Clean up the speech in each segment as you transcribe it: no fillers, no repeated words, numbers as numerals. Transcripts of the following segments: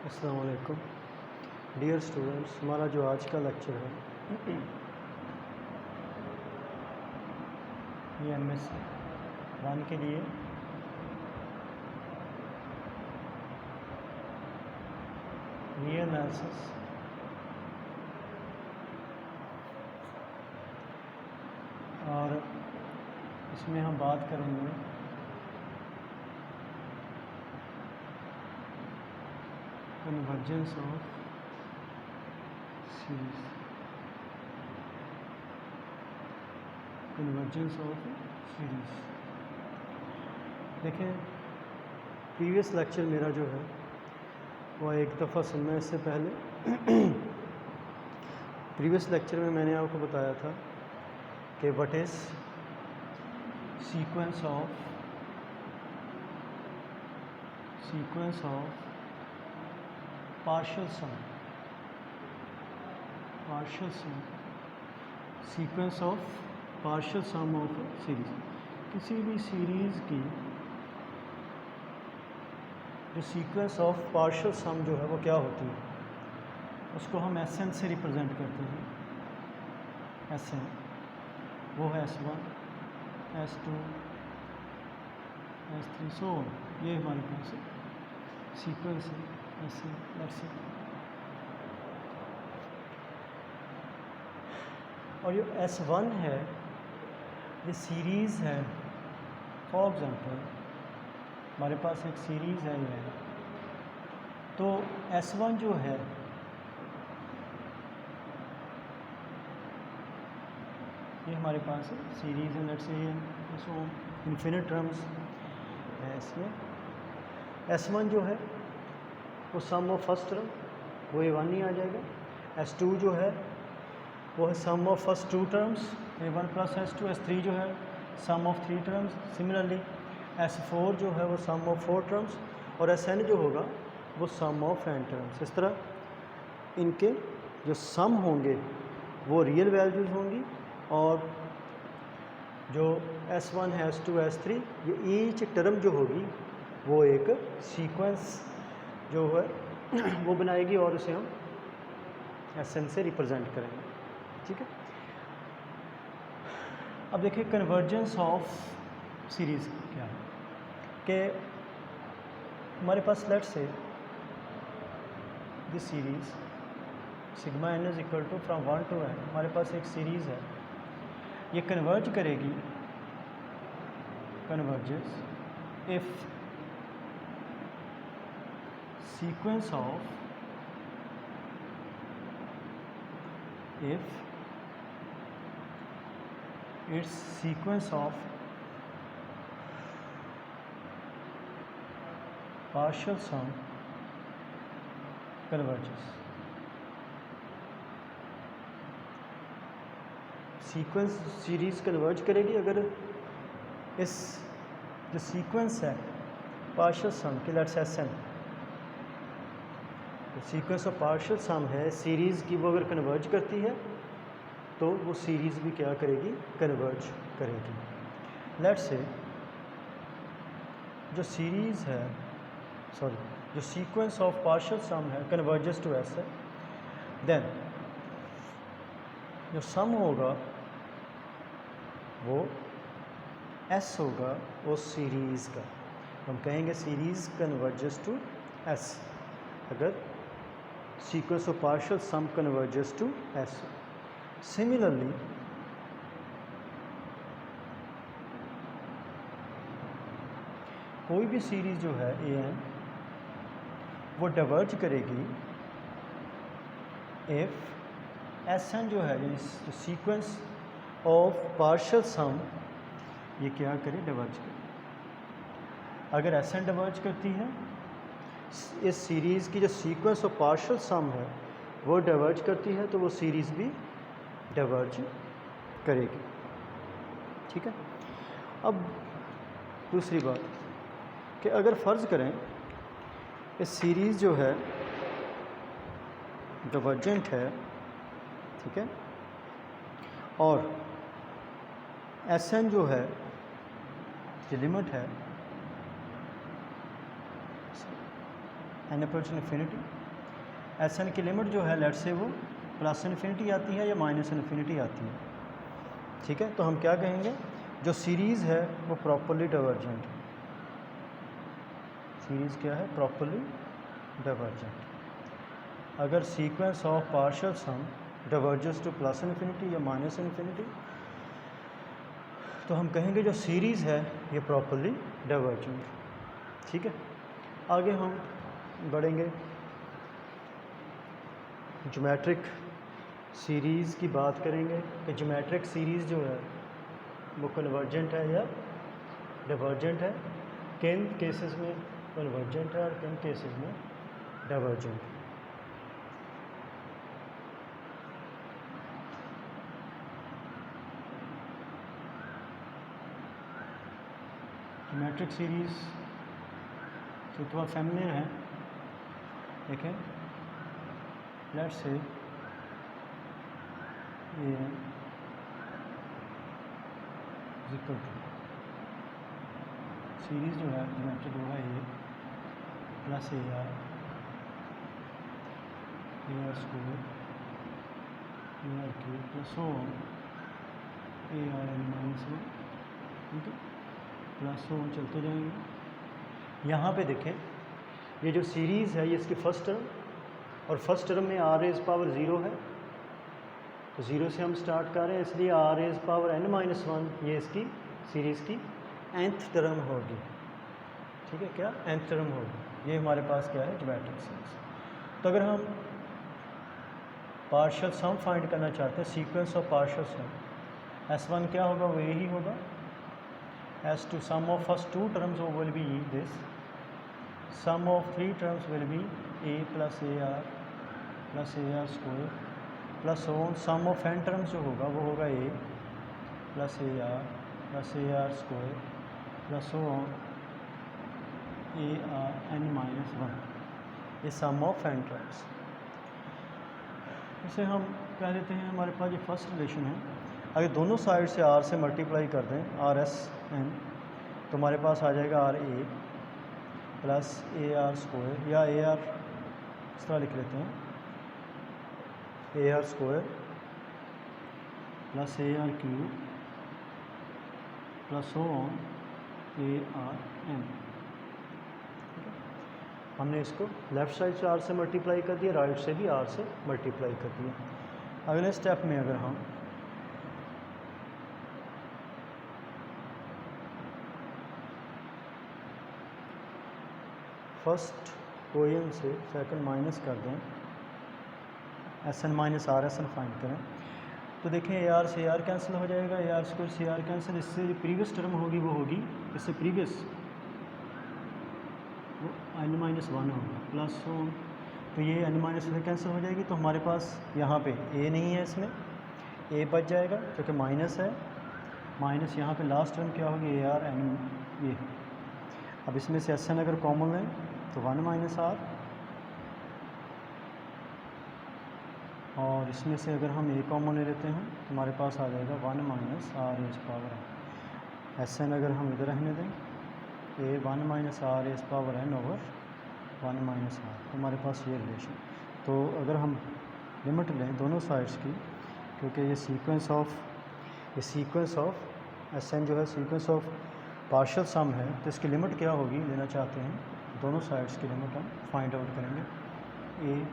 अस्सलाम वालेकुम dear students. हमारा जो आज का लेक्चर है ये MS1 के लिए रियल एनालिसिस और इसमें हम बात करेंगे convergence of series. Convergence of series देखें, प्रीवियस लेक्चर मेरा जो है वो एक दफ़ा सुनना इससे पहले प्रीवियस लेक्चर में मैंने आपको बताया था कि what is sequence of partial sum sequence of partial sum of series. किसी भी सीरीज़ की जो सीक्वेंस ऑफ पार्शियल सम जो है वो क्या होती है, उसको हम Sn से रिप्रेजेंट करते हैं। Sn वो है S1 S2 S3 सो ये हमारे पास सीक्वेंस है ऐसे ऐसे। और ये S1 है, ये सीरीज़ है। फॉर एग्ज़ाम्पल हमारे पास एक सीरीज़ है ये, तो S1 जो है ये हमारे पास सीरीज़ है। लेट्स से इसको इन्फिनिट टर्म्स है इसमें। S1 जो है वो सम ऑफ फर्स्ट टर्म, वो A1 ही आ जाएगा। S2 जो है वो है sum of first two terms A1 plus S2। S3 जो है sum of three terms. Similarly S4 जो है वो सम ऑफ फोर टर्म्स, और Sn जो होगा वो सम ऑफ n टर्म्स। इस तरह इनके जो सम होंगे वो रियल वैल्यूज़ होंगी, और जो S1 है S2 S3 ये ईच टर्म जो होगी वो एक सीक्वेंस जो है वो बनाएगी, और उसे हम Sn से रिप्रेजेंट करेंगे। ठीक है, अब देखिए कन्वर्जेंस ऑफ सीरीज़ क्या है कि हमारे पास let's say this series sigma n is equal to from 1 to n। हमारे पास एक सीरीज़ है, ये कन्वर्ज करेगी, converges if sequence of its sequence of partial sum converges। Sequence series converge करेगी अगर इस जो सीक्वेंस है पार्शियल सम की, लेट्स Sn, तो सीक्वेंस ऑफ पार्शियल सम है सीरीज़ की, वो अगर कन्वर्ज करती है तो वो सीरीज़ भी क्या करेगी, कन्वर्ज करेगी। लेट्स से जो सीरीज़ है जो सीक्वेंस ऑफ पार्शियल सम है कन्वर्जेस टू S है, देन जो सम होगा वो S होगा उस सीरीज़ का। हम कहेंगे सीरीज़ कन्वर्जेस टू S अगर sequence of partial sum converges to S। Similarly कोई भी सीरीज़ जो है An वो डाइवर्ज करेगी इफ़ Sn जो है जो सीक्वेंस ऑफ पार्शियल सम ये क्या करे, डाइवर्ज करे। अगर Sn डाइवर्ज करती है, इस सीरीज़ की जो सीक्वेंस ऑफ पार्शियल सम है वो डाइवर्ज करती है, तो वो सीरीज़ भी डाइवर्ज करेगी। ठीक है, अब दूसरी बात कि अगर फ़र्ज़ करें इस सीरीज़ जो है डाइवर्जेंट है, ठीक है, और Sn जो है जो लिमिट है n approach infinity. S n की लिमिट जो है लेट से वो प्लस इन्फिनिटी आती है या माइनस इन्फिनिटी आती है, ठीक है। तो हम क्या कहेंगे, जो सीरीज़ है वो प्रॉपरली डाइवर्जेंट है। सीरीज़ क्या है, प्रॉपरली डाइवर्जेंट। अगर sequence of partial sum diverges to plus infinity या माइनस इन्फिनिटी, तो हम कहेंगे जो सीरीज़ है ये प्रॉपरली डाइवर्जेंट, ठीक है। आगे हम बढ़ेंगे, ज्योमेट्रिक सीरीज़ की बात करेंगे कि ज्योमेट्रिक सीरीज़ जो है वो कन्वर्जेंट है या डाइवर्जेंट है, किन केसेस में कन्वर्जेंट है और किन केसेस में डाइवर्जेंट है। ज्योमेट्रिक सीरीज़ जो थोड़ा फेमिनिन है, देखें लेट्स से ये इक्वल टू सीरीज़ जो है ज्योमेट्रिक होगा ये plus a r square a r cube plus ओ a r n minus one, ठीक है, प्लस ओ चलते जाएंगे। यहाँ पे देखें ये जो सीरीज़ है ये इसकी फर्स्ट टर्म, और फर्स्ट टर्म में आर रेज़ पावर ज़ीरो है, तो ज़ीरो से हम स्टार्ट कर रहे हैं, इसलिए r raise power n minus one ये इसकी सीरीज़ की nth टर्म होगी, ठीक है, क्या nth टर्म होगी। ये हमारे पास क्या है, ज्योमेट्रिक सीरीज़। तो अगर हम पार्शियल सम फाइंड करना चाहते हैं, sequence of partial some, S1 क्या होगा, वो यही होगा, S2 sum of first two terms वो will be this, sum of three terms will be a plus a r square plus on sum of n terms जो होगा वो होगा a plus a r square plus on a r n minus one, ये sum of n terms. इसे हम कह देते हैं हमारे पास ये फर्स्ट रिलेशन है। अगर दोनों साइड से r से मल्टीप्लाई कर दें आर एस एन, तो हमारे पास आ जाएगा r a plus a r square, या ए आर इस तरह लिख लेते हैं, a r square plus a r cube plus on a r n. हमने इसको लेफ़्ट साइड से r से मल्टीप्लाई कर दिया, राइट से भी r से मल्टीप्लाई कर दिया। अगले स्टेप में अगर हम फर्स्ट कोएन से सेकंड माइनस कर दें, S n minus r S n find करें, तो देखें ए आर से ए आर कैंसिल हो जाएगा, ए आर स्क्वायर से आर कैंसिल, इससे जो प्रीवियस टर्म होगी वो होगी, इससे प्रीवियस वो एन माइनस वन होगा प्लस वन, तो ये एन माइनस वन कैंसिल हो जाएगी। तो हमारे पास यहाँ पे ए नहीं है, इसमें ए बच जाएगा क्योंकि माइनस है, माइनस यहाँ पे लास्ट टर्म क्या होगी, ए आर एन ये। अब इसमें से एस एन अगर कॉमन लें तो वन माइनस आर, और इसमें से अगर हम ए कॉमन ले लेते हैं तो हमारे पास आ जाएगा one minus r raise power n. S n अगर हम इधर रहने दें, a one minus r raise power n over one minus r, तो हमारे पास ये रिलेशन। तो अगर हम लिमिट लें दोनों साइड्स की, क्योंकि ये सीक्वेंस ऑफ एस एन जो है सीक्वेंस ऑफ पार्शियल सम है, तो इसकी लिमिट क्या होगी लेना चाहते हैं, दोनों साइड्स की लिमिट हम फाइंड आउट करेंगे। A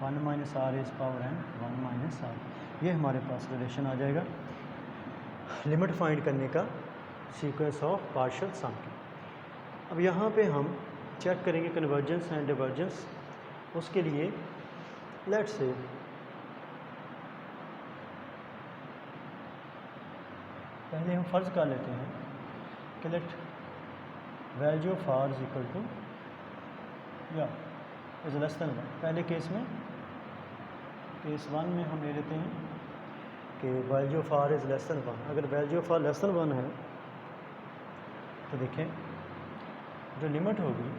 one minus r raise power n one minus r, ये हमारे पास रिलेशन आ जाएगा लिमिट फाइंड करने का सीक्वेंस ऑफ पार्शियल सम की। अब यहाँ पे हम चेक करेंगे कन्वर्जेंस एंड डिवर्जेंस। उसके लिए लेट्स से पहले हम फ़र्ज़ कर लेते हैं कि let value of r is equal to या इज लेस देन वन। पहले केस में, केस वन में हम ले लेते हैं कि value of r is less than one. अगर value of r less than one है तो देखें जो लिमिट होगी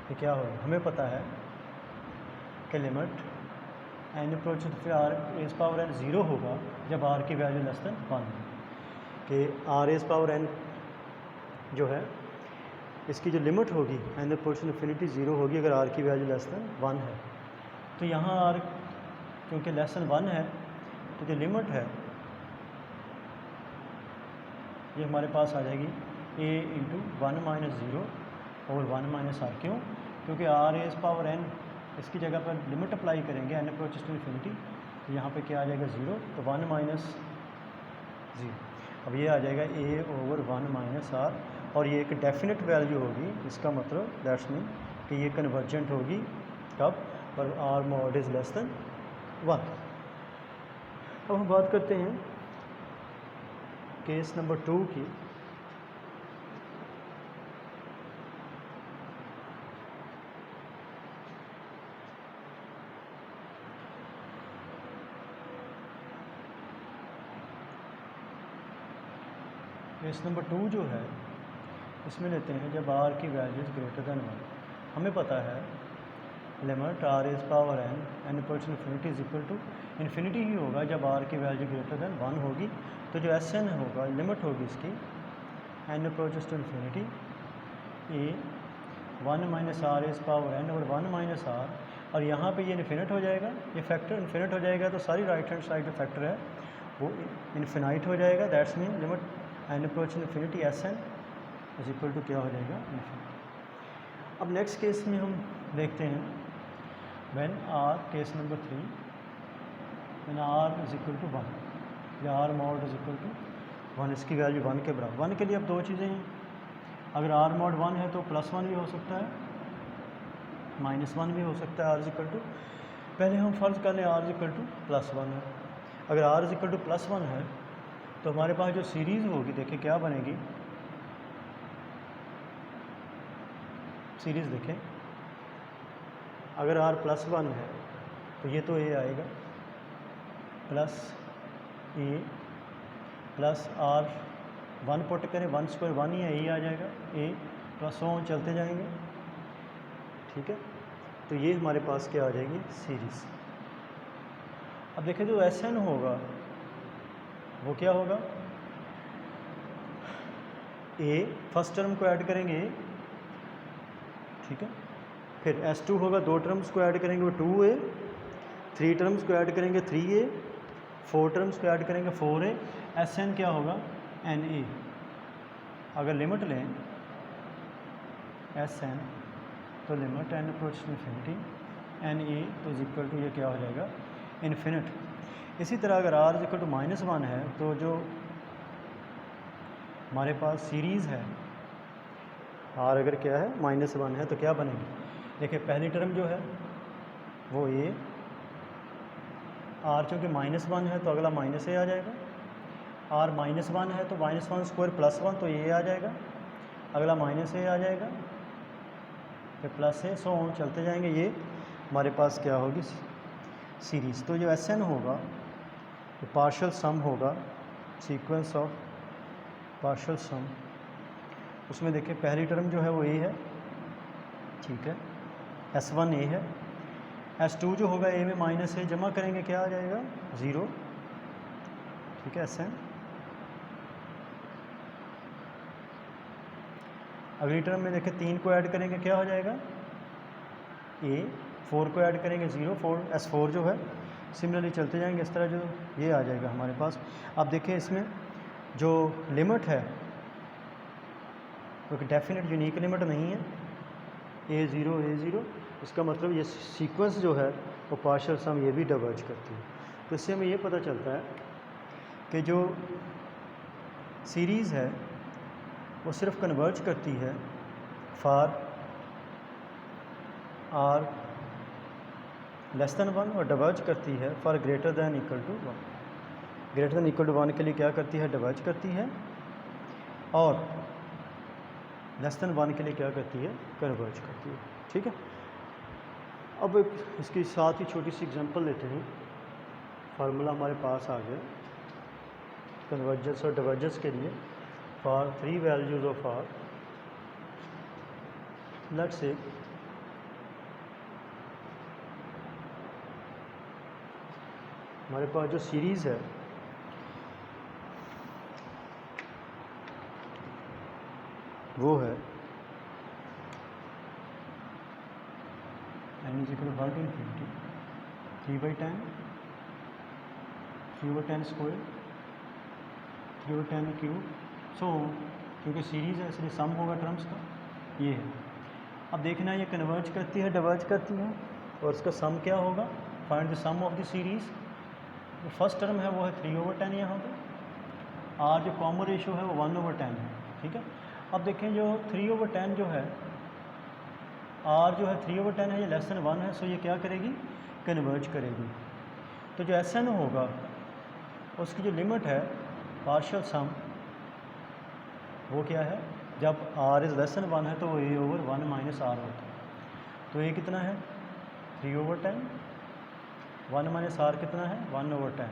ये क्या होगी, हमें पता है कि लिमिट एन अप्रोच फिर r as power n zero होगा जब आर की वैल्यू लेस दैन 1 कि आर एज पावर एन जो है इसकी जो लिमिट होगी एन अप्रोच इन्फिनिटी ज़ीरो होगी अगर आर की वैल्यू लेस दैन 1 है। तो यहाँ आर क्योंकि लेस दैन 1 है तो जो लिमिट है ये हमारे पास आ जाएगी a इंटू 1 माइनस ज़ीरो और 1 माइनस आर। क्यों? क्योंकि आर एज पावर एन इसकी जगह पर लिमिट अप्लाई करेंगे एन अप्रोचेस टू इन्फिनिटी तो यहाँ पे क्या आ जाएगा 0 तो 1 माइनस 0। अब ये आ जाएगा a ओवर 1 माइनस आर और ये एक डेफिनेट वैल्यू होगी। इसका मतलब दैट्स मीन कि ये कन्वर्जेंट होगी कब पर r mod is less than 1। अब हम बात करते हैं केस नंबर 2 की। केस नंबर 2 जो है इसमें लेते हैं जब आर की वैल्यू इज़ ग्रेटर दैन 1। हमें पता है limit r as power n n approach infinity is equal to infinity ही होगा जब आर की वैल्यू ग्रेटर दैन 1 होगी। तो जो एस एन होगा लिमिट होगी इसकी n approaches to infinity a 1 minus r as power n और 1 माइनस आर और यहाँ पे ये इन्फिनिट हो जाएगा। ये फैक्टर इन्फिनिट हो जाएगा तो सारी राइट हैंड साइड जो फैक्टर है वो इन्फिनाइट हो जाएगा। That's mean limit n approach infinity S n is equal to क्या हो जाएगा इन्फिनिटी। अब नेक्स्ट केस में हम देखते हैं when r case number 3 when r is equal to 1 या r mod is equal to 1 इसकी वैल्यू 1 के बराबर। 1 के लिए अब दो चीज़ें हैं। अगर आर मॉड 1 है तो +1 भी हो सकता है -1 भी हो सकता है। आर इज इक्वल टू पहले हम फ़र्ज़ कर लें आर इज इक्वल टू +1 है। अगर आर इज इक्वल टू +1 है तो हमारे पास जो सीरीज़ होगी देखिए क्या बनेगी। सीरीज़ देखें अगर आर +1 है तो ये तो ए आएगा plus a plus r 1 put करें 1 स्क्वायर 1 ही है ए आ जाएगा ए प्लस 100 चलते जाएंगे। ठीक है तो ये हमारे पास क्या आ जाएगी सीरीज़। अब देखें जो एस एन होगा वो क्या होगा ए फर्स्ट टर्म को ऐड करेंगे ठीक है फिर S2 होगा 2 टर्म्स को ऐड करेंगे वो 2A 3 टर्म्स को ऐड करेंगे 3A 4 टर्म्स को ऐड करेंगे 4A SN क्या होगा NA। अगर लिमिट लें SN तो limit n approach to infinity NA तो इज इक्वल टू ये क्या हो जाएगा इन्फिनिट। इसी तरह अगर R इज इक्वल टू -1 है तो जो हमारे पास सीरीज़ है R अगर क्या है -1 है तो क्या बनेगी। देखिए पहली टर्म जो है वो A R चूँकि -1 है तो अगला -A आ जाएगा। R -1 है तो -1 स्क्वायर +1 तो ये आ जाएगा अगला -A आ जाएगा फिर +A सो चलते जाएंगे। ये हमारे पास क्या होगी सीरीज़। तो जो SN होगा तो पार्शियल सम होगा सीक्वेंस ऑफ पार्शियल सम। उसमें देखिए पहली टर्म जो है वो A है ठीक है S1 A है S2 जो होगा A में -A जमा करेंगे क्या आ जाएगा 0 ठीक है SN। अगली टर्म में देखिए 3 को ऐड करेंगे क्या हो जाएगा A 4 को ऐड करेंगे 0 4 S4 जो है सिमिलरली चलते जाएंगे इस तरह जो ये आ जाएगा हमारे पास। आप देखिए इसमें जो लिमिट है क्योंकि डेफिनेट यूनिक लिमिट नहीं है A0 इसका मतलब ये सीक्वेंस जो है वो पार्शियल सम ये भी डिवर्ज करती है। तो इससे हमें ये पता चलता है कि जो सीरीज़ है वो सिर्फ कन्वर्ज करती है फॉर R लेस दैन 1 और डिवर्ज करती है for greater than equal to 1। Greater than equal to 1 के लिए क्या करती है डिवर्ज करती है और लेस दैन 1 के लिए क्या करती है कन्वर्ज करती है। ठीक है अब इसके साथ ही छोटी सी एग्जांपल लेते हैं। फार्मूला हमारे पास आ गया कन्वर्जेंस और डिवर्जेंस के लिए for 3 values of R। Let's say हमारे पास जो सीरीज़ है वो है n is equal 1 × 3/10 3/10 square 3/10 cube. So क्योंकि सीरीज़ है इसलिए सम होगा टर्म्स का ये है। अब देखना ये कन्वर्ज करती है डिवर्ज करती है और इसका सम क्या होगा, find the sum of the series. जो फर्स्ट टर्म है वो है 3/10 यहाँ पे, और जो कॉमन रेशो है वो 1/10 है, ठीक है। अब देखें जो 3/10 जो है आर जो है 3/10 है, ये लेस देन 1 है, सो ये क्या करेगी, कन्वर्ज करेगी। तो जो एस एन होगा उसकी जो लिमिट है पार्शियल सम वो क्या है, जब r इज़ लेस देन 1 है तो वो a/1 माइनस r होता है। तो ये कितना है 3/10, 1 माइनस r कितना है 1/10।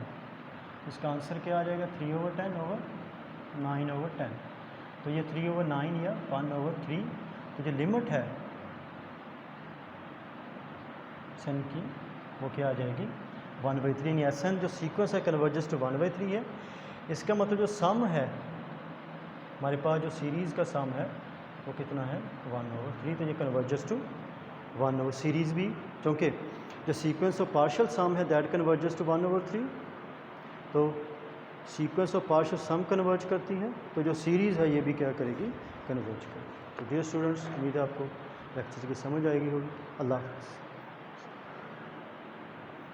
इसका आंसर क्या आ जाएगा 3/10/9/10। तो ये 3/9 या 1/3। तो जो लिमिट है सन की वो क्या आ जाएगी 1/3। एस एन जो सीक्वेंस है कन्वर्जेस टू 1/3 है। इसका मतलब जो सम है हमारे पास जो सीरीज़ का सम है वो कितना है 1/3। तो ये कन्वर्जेस टू 1/, सीरीज़ भी क्योंकि जो सीक्वेंस ऑफ पार्शियल सम है दैट कन्वर्जेस टू 1/3। तो sequence of partial sum converge करती है, तो जो सीरीज़ है ये भी क्या करेगी, कन्वर्ज करेगी। तो डियर स्टूडेंट्स, उम्मीद है आपको लेक्चर की समझ आएगी होगी। अल्लाह हाफ़िज़।